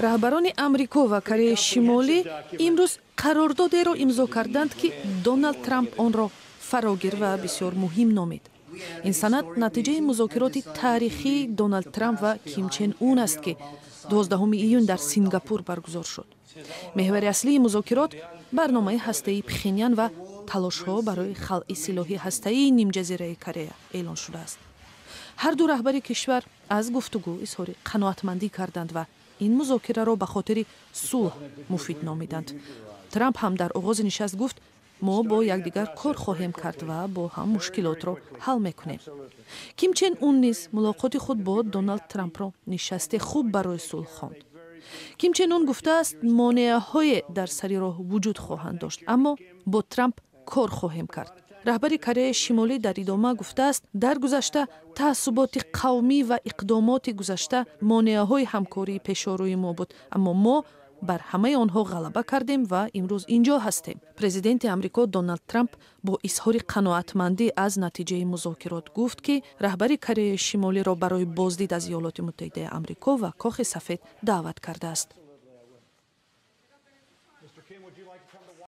раҳбарони амрико ва Кореяи Шимолӣ имрӯз қарордодеро имзо карданд, ки Доналд Трамп онро фарогир ва бисёр муҳим номид. ин санад натиҷаи музокироти тарихии Доналд Трамп ва Ким Чен Ун аст, ки 12 июн дар Сингапур баргузор шуд. меҳвари аслии музокирот барномаи ҳастаии Пхеньян ва талошҳо барои халқи силоҳи ҳастаии Нимҷазираи Корея эълон шудааст. ҳарду раҳбари кишвар аз гуфтугӯ изҳори қаноатмандӣ карданд ва ин музокираро ба хотири сулҳ муфид номиданд. Трамп ҳам дар оғози нишаст гуфт: мо бо якдигар кор хоҳем кард ва бо ҳам мушкилотро ҳал мекунем. Ким Чен Ун низ мулоқоти худ бо Доналд Трампро нишасте хуб барои сулҳ хонд. Ким Чен Ун гуфтааст, монеаҳое дар сари роҳ вуҷуд хоҳанд дошт, аммо бо Трамп кор хоҳем кард. раҳбари Кореяи Шимолӣ дар идома гуфтааст, дар гузашта таассуботи қавмӣ ва иқдомоти гузашта монеаҳои ҳамкории пешорӯи мо буд, аммо мо бар ҳамаи онҳо ғалаба кардем ва имрӯз инҷо ҳастем. Президенти Амрико Доналд Трамп бо изҳори қаноатмандӣ аз натиҷаи музокирот гуфт, ки раҳбари Кореяи Шимолиро барои боздид аз Иёлоти Муттаҳидаи Амрико ва Кохи Сафед даъват кардааст.